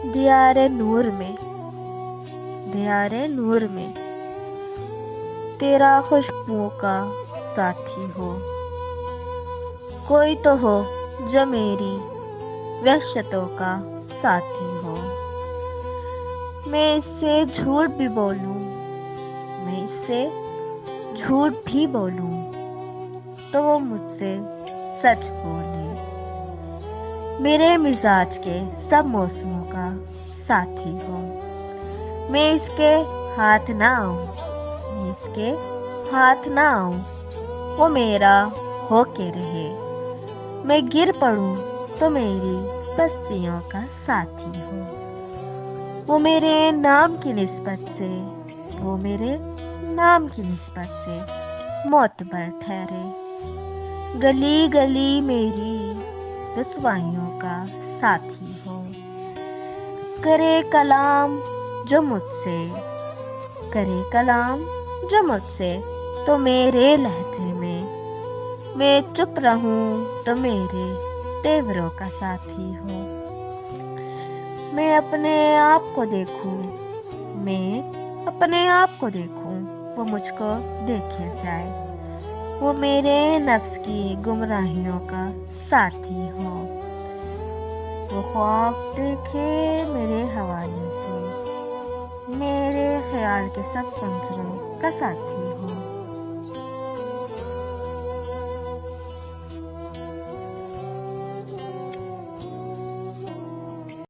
दियारे नूर में, दियारे नूर में तेरा खुशबुओं का साथी हो। कोई तो हो जो मेरी वहशतों का साथी हो। मैं इससे झूठ भी बोलूं, मैं इससे झूठ भी बोलूं तो वो मुझसे सच बोले। मेरे मिजाज के सब मौसमों का साथी हो। मैं इसके हाथ ना आऊं, मैं इसके हाथ ना आऊं, वो मेरा होके रहे। मैं गिर पड़ूं तो मेरी बस्तियों का साथी हो। वो मेरे नाम की निस्बत से, वो मेरे नाम की निस्बत से मोतबर ठहरे। गली गली मेरी रुसवाइयों का साथी हो। करे कलाम जो मुझसे, करे कलाम जो मुझसे तो मेरे लहजे में। मैं चुप रहूं तो मेरे तेवरों का साथी हो। मैं अपने आप को देखूं, मैं अपने आप को देखूं, वो मुझको देखे जाए। वो मेरे नफ्स की गुमराहियों का साथी हो। वो ख्वाब देखे मेरे हवाले से, मेरे ख्याल के सब मंजरों का साथी